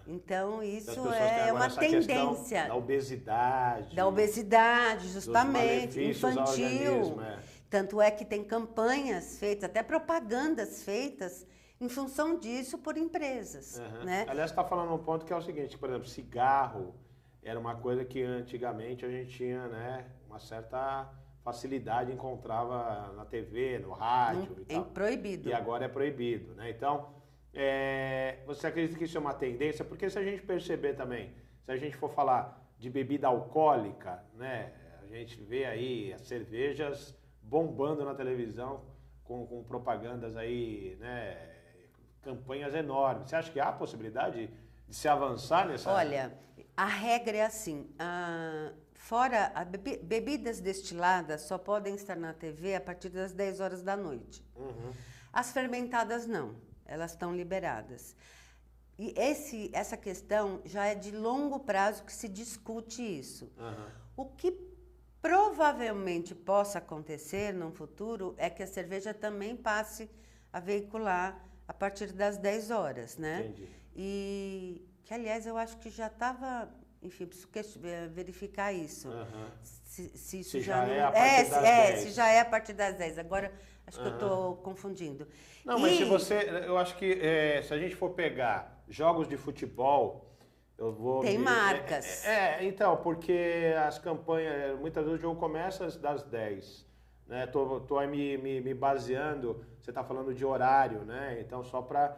Então, isso é uma tendência. Da obesidade. Justamente, dos malefícios infantil. ao organismo, Tanto é que tem campanhas feitas, até propagandas feitas, em função disso por empresas, né? Aliás, você está falando um ponto que é o seguinte, por exemplo, cigarro era uma coisa que antigamente a gente tinha, né, uma certa facilidade, encontrava na TV, no rádio e tal. É proibido. E agora é proibido, né? Então, você acredita que isso é uma tendência? Porque se a gente perceber também, se a gente for falar de bebida alcoólica, né, a gente vê aí as cervejas bombando na televisão com propagandas aí, né, campanhas enormes. Você acha que há possibilidade de se avançar nessa... Olha, a regra é assim, bebidas destiladas só podem estar na TV a partir das 10 horas da noite. As fermentadas não, elas estão liberadas. E essa questão já é de longo prazo que se discute isso. O que provavelmente possa acontecer no futuro é que a cerveja também passe a veicular a partir das 10 horas, né? Entendi. E que, aliás, eu acho que já estava enfim, preciso verificar isso. Se isso Se já já não... é a partir das 10. Se já é a partir das 10. Agora, acho que eu estou confundindo. Não, mas se você... Eu acho que se a gente for pegar jogos de futebol, eu vou... Tem marcas. Então, porque as campanhas... Muitas vezes o jogo começa das 10. Né? Tô aí me baseando... Você está falando de horário, né? Então, só para...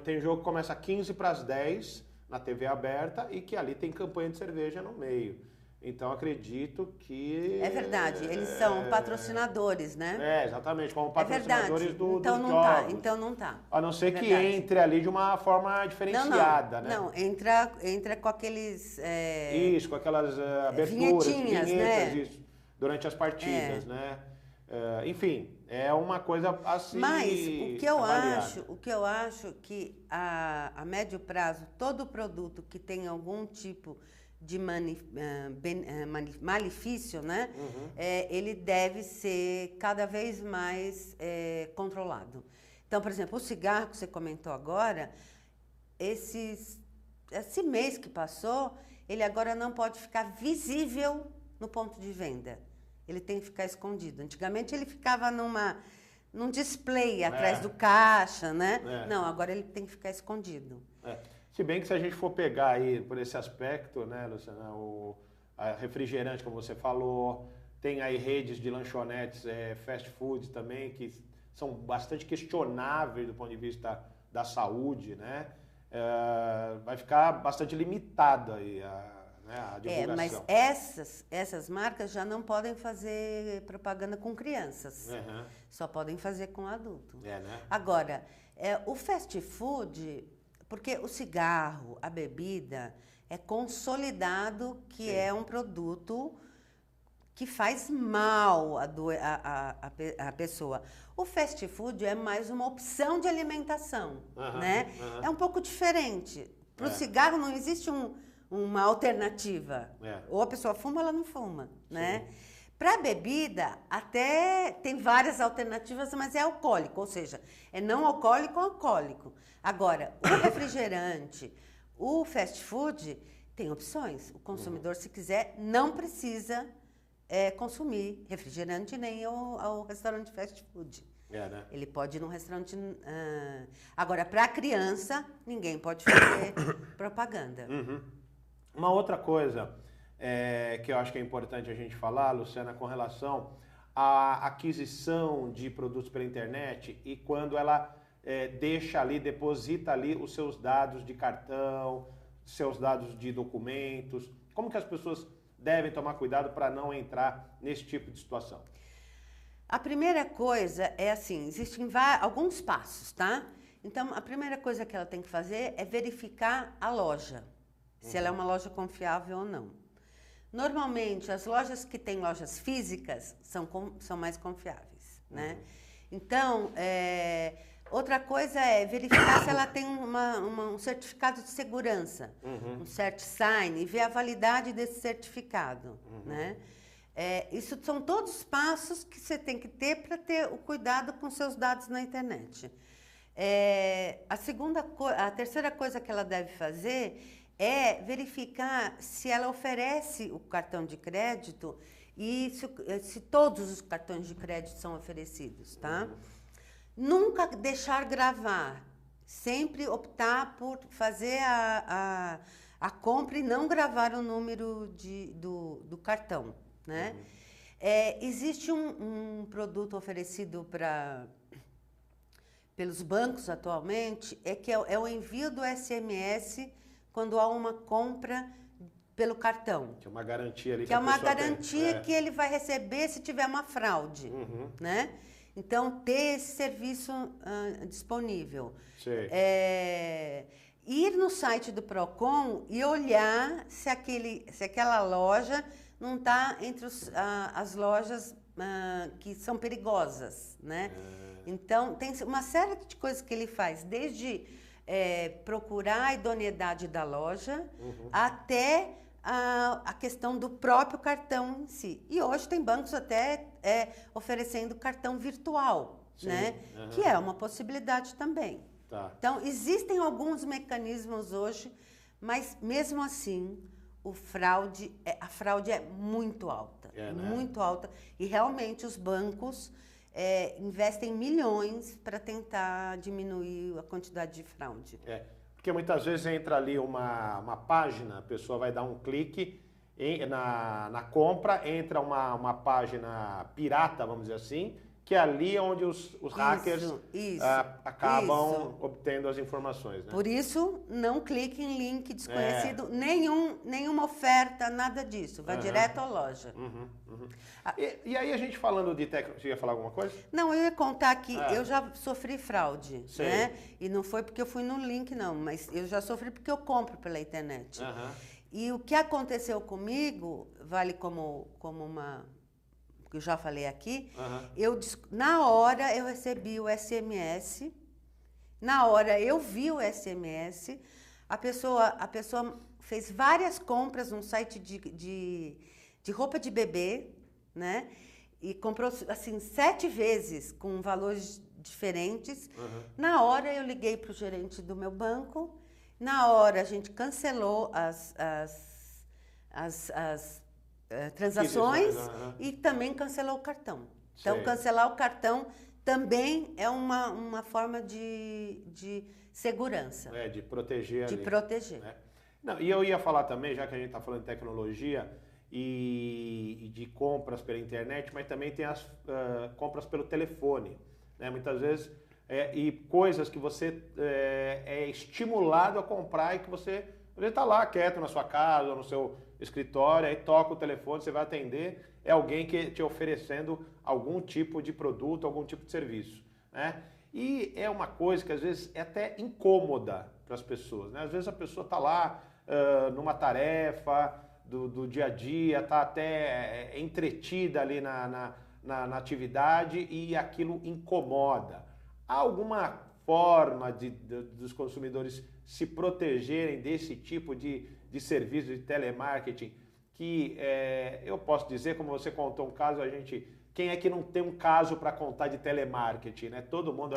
Tem jogo que começa 15 para as 10 na TV aberta e que ali tem campanha de cerveja no meio. Então, acredito que... É verdade, eles são patrocinadores, né? Exatamente, como patrocinadores então dos não jogos. Tá, então não tá. A não ser que verdade. entre ali de uma forma diferenciada, né? Não, entra com aqueles... Isso, com aquelas aberturas, vinhetinhas, vinhetas, né? isso, durante as partidas, né? Enfim, é uma coisa assim. Mas o que eu acho que a médio prazo, todo produto que tem algum tipo de malefício, né? Ele deve ser cada vez mais controlado. Então, por exemplo, o cigarro que você comentou agora, esse mês que passou, ele agora não pode ficar visível no ponto de venda. Ele tem que ficar escondido. Antigamente ele ficava num display atrás do caixa, né? Não, agora ele tem que ficar escondido. Se bem que se a gente for pegar aí por esse aspecto, né, Luciana, a refrigerante, como você falou, tem aí redes de lanchonetes, fast foods também, que são bastante questionáveis do ponto de vista da saúde, né? Vai ficar bastante limitada aí a divulgação. Mas essas marcas já não podem fazer propaganda com crianças. Só podem fazer com adulto. Né? Agora, o fast food, porque o cigarro, a bebida, é consolidado que é um produto que faz mal à pessoa. O fast food é mais uma opção de alimentação, né? É um pouco diferente. Para o cigarro não existe uma alternativa. Ou a pessoa fuma ou ela não fuma, né? Para a bebida, até tem várias alternativas, mas é alcoólico, ou seja, é não alcoólico ou alcoólico. Agora, o refrigerante, o fast food, tem opções. O consumidor, se quiser, não precisa consumir refrigerante nem ao restaurante fast food. Né? Ele pode ir num restaurante... Agora, para a criança, ninguém pode fazer propaganda. Uma outra coisa que eu acho que é importante a gente falar, Luciana, com relação à aquisição de produtos pela internet e quando ela deixa ali, deposita ali os seus dados de cartão, seus dados de documentos. Como que as pessoas devem tomar cuidado para não entrar nesse tipo de situação? A primeira coisa é assim, existem alguns passos, tá? Então, a primeira coisa que ela tem que fazer é verificar a loja, se ela é uma loja confiável ou não. Normalmente, as lojas que têm lojas físicas são mais confiáveis, né? Então, outra coisa é verificar se ela tem um certificado de segurança, um CertSign, e ver a validade desse certificado, né? Isso são todos passos que você tem que ter para ter o cuidado com seus dados na internet. A terceira coisa que ela deve fazer é verificar se ela oferece o cartão de crédito e se todos os cartões de crédito são oferecidos, tá? Nunca deixar gravar, sempre optar por fazer a compra e não gravar o número do cartão, né? Existe um produto oferecido pelos bancos atualmente, que é o envio do SMS quando há uma compra pelo cartão. Que é uma garantia ali. Que é uma garantia que ele vai receber se tiver uma fraude, né? Então, ter esse serviço disponível. Ir no site do Procon e olhar se aquela loja não está entre as lojas que são perigosas, né? Então, tem uma série de coisas que ele faz, desde procurar a idoneidade da loja até a questão do próprio cartão em si. E hoje tem bancos até oferecendo cartão virtual, né? Que é uma possibilidade também. Então, existem alguns mecanismos hoje, mas mesmo assim, a fraude é muito alta, É, né? muito alta. E realmente os bancos investem milhões para tentar diminuir a quantidade de fraude. Porque muitas vezes entra ali uma página, a pessoa vai dar um clique na compra, entra uma página pirata, vamos dizer assim, que é ali onde os hackers acabam obtendo as informações. Né? Por isso, não clique em link desconhecido, nenhuma oferta, nada disso. Vai direto à loja. E aí a gente falando de tecnologia, você ia falar alguma coisa? Não, eu ia contar que eu já sofri fraude, Sei. né? E não foi porque eu fui no link, não, mas eu já sofri porque eu compro pela internet. E o que aconteceu comigo, vale como uma... que eu já falei aqui, na hora eu recebi o SMS, na hora eu vi o SMS, a pessoa fez várias compras num site de roupa de bebê, né? E comprou, assim, 7 vezes com valores diferentes. Na hora eu liguei para o gerente do meu banco, na hora a gente cancelou as transações e também cancelou o cartão. Então, Sei. cancelar o cartão também é uma forma de segurança. De proteger De ali. proteger. Né? Não, e eu ia falar também, já que a gente está falando de tecnologia e de compras pela internet, mas também tem as compras pelo telefone. Né? Muitas vezes, e coisas que você é estimulado a comprar e que você está lá quieto na sua casa ou no seu escritório, aí toca o telefone, você vai atender, é alguém que te oferecendo algum tipo de produto, algum tipo de serviço, né? E é uma coisa que às vezes é até incômoda para as pessoas, né? Às vezes a pessoa está lá numa tarefa do dia a dia, está até entretida ali na atividade e aquilo incomoda. Há alguma forma dos consumidores se protegerem desse tipo de serviço de telemarketing que eu posso dizer, como você contou um caso, quem é que não tem um caso para contar de telemarketing, né? Todo mundo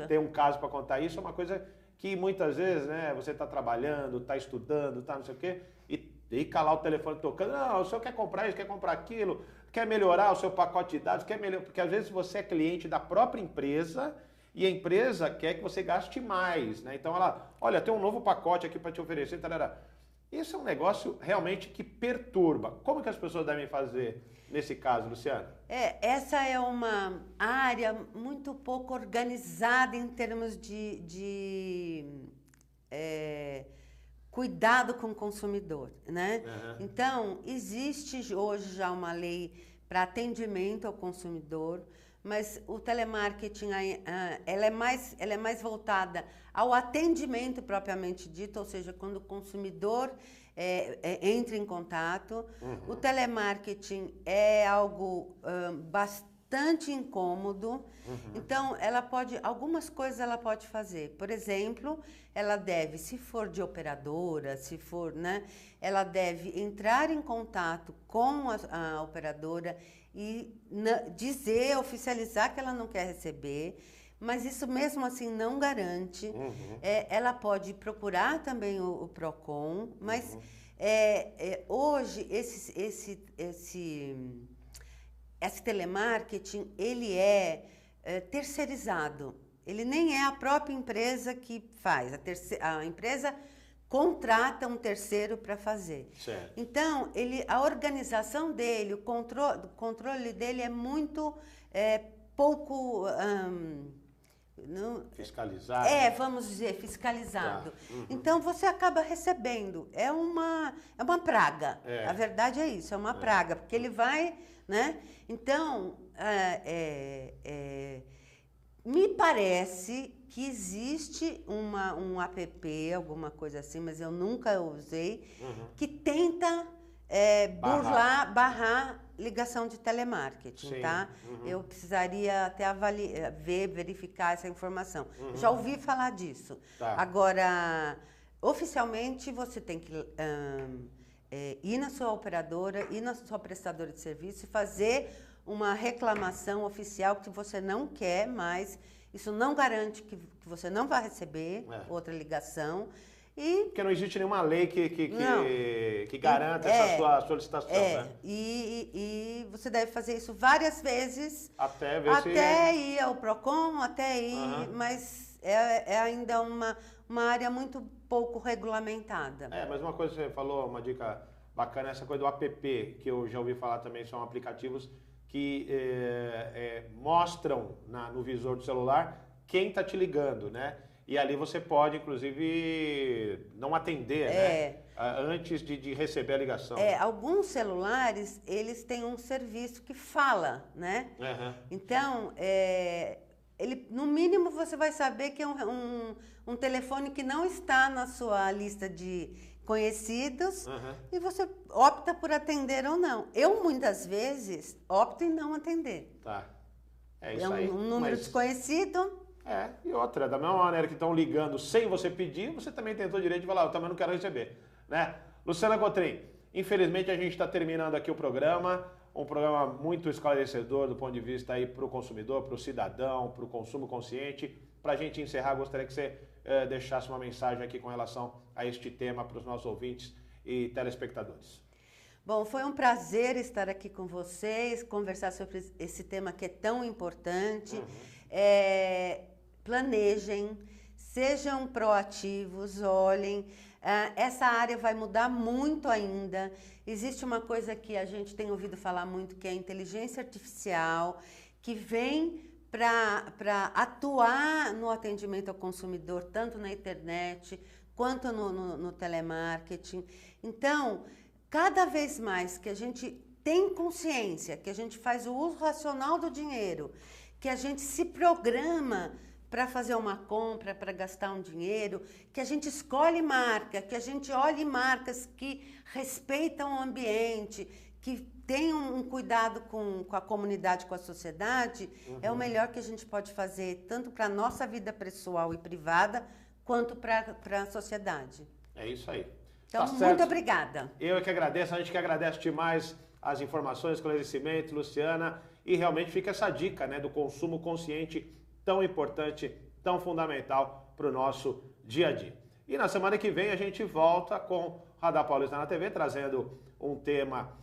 tem um caso para contar. Isso é uma coisa que muitas vezes, né, você está trabalhando, está estudando, está não sei o quê, e fica lá o telefone tocando, não, o senhor quer comprar isso, quer comprar aquilo, quer melhorar o seu pacote de dados, porque às vezes você é cliente da própria empresa e a empresa quer que você gaste mais, né? Então ela, olha, tem um novo pacote aqui para te oferecer, tarará. Isso é um negócio realmente que perturba. Como que as pessoas devem fazer nesse caso, Luciana? Essa é uma área muito pouco organizada em termos de cuidado com o consumidor, né? Então, existe hoje já uma lei para atendimento ao consumidor, mas o telemarketing ela é mais voltada ao atendimento propriamente dito, ou seja, quando o consumidor entra em contato. O telemarketing é algo bastante incômodo, então algumas coisas ela pode fazer. Por exemplo, ela deve, se for de operadora, se for, né, ela deve entrar em contato com a operadora e oficializar que ela não quer receber, mas isso mesmo assim não garante. Ela pode procurar também o PROCON, mas hoje esse telemarketing ele é terceirizado. Ele nem é a própria empresa que faz. A empresa contrata um terceiro para fazer. Certo. Então, a organização dele, o controle dele é muito pouco... fiscalizado. Vamos dizer, fiscalizado. Tá. Então, você acaba recebendo. É uma praga. A verdade é isso, é uma praga. Porque ele vai, né? Então, me parece que existe um app, alguma coisa assim, mas eu nunca usei, que tenta barrar ligação de telemarketing, Sim. tá? Eu precisaria até verificar essa informação. Já ouvi falar disso. Tá. Agora, oficialmente, você tem que ir na sua operadora, ir na sua prestadora de serviço e fazer uma reclamação oficial que você não quer mais. Isso não garante que você não vai receber outra ligação. E Porque não existe nenhuma lei Não. que garanta essa sua solicitação, né? E você deve fazer isso várias vezes Até ver se... até ir ao PROCON, até ir, Aham. mas é ainda uma área muito pouco regulamentada. Mas uma coisa que você falou, uma dica bacana, é essa coisa do app, que eu já ouvi falar também, são aplicativos que mostram no visor do celular quem está te ligando, né? E ali você pode, inclusive, não atender, né? Antes de receber a ligação. Alguns celulares, eles têm um serviço que fala, né? Aham. Então, no mínimo você vai saber que é um telefone que não está na sua lista de conhecidos Aham. e você opta por atender ou não. Eu, muitas vezes, opto em não atender. Tá. É isso É aí. um número Mas- desconhecido. E outra, da mesma maneira que estão ligando sem você pedir, você também tem todo o direito de falar, eu também não quero receber, né? Luciana Cotrim, infelizmente a gente está terminando aqui o programa, um programa muito esclarecedor do ponto de vista aí para o consumidor, para o cidadão, para o consumo consciente. Para a gente encerrar, gostaria que você deixasse uma mensagem aqui com relação a este tema para os nossos ouvintes e telespectadores. Bom, foi um prazer estar aqui com vocês, conversar sobre esse tema que é tão importante. Planejem, sejam proativos, olhem. Essa área vai mudar muito ainda. Existe uma coisa que a gente tem ouvido falar muito, que é a inteligência artificial, que vem para atuar no atendimento ao consumidor, tanto na internet quanto no telemarketing. Então, cada vez mais que a gente tem consciência, que a gente faz o uso racional do dinheiro, que a gente se programa para fazer uma compra, para gastar um dinheiro, que a gente escolhe marca, que a gente olhe marcas que respeitam o ambiente, que tem um cuidado com a comunidade, com a sociedade, é o melhor que a gente pode fazer, tanto para a nossa vida pessoal e privada, quanto para a sociedade. É isso aí. Então, Tá muito certo. obrigada. Eu que agradeço, a gente que agradece demais as informações, esclarecimento, Luciana, e realmente fica essa dica, né, do consumo consciente tão importante, tão fundamental para o nosso dia a dia. E na semana que vem a gente volta com Radar Paulista na TV, trazendo um tema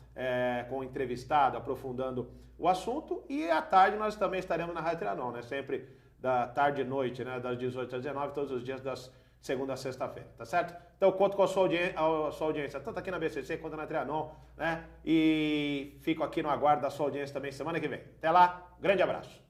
com um entrevistado, aprofundando o assunto, e à tarde nós também estaremos na Rádio Trianon, né, sempre da tarde e noite, né, das 18 às 19, todos os dias das segunda a sexta-feira, tá certo? Então conto com a sua audiência, tanto aqui na BCC quanto na Trianon, né? E fico aqui no aguardo da sua audiência também semana que vem. Até lá, grande abraço.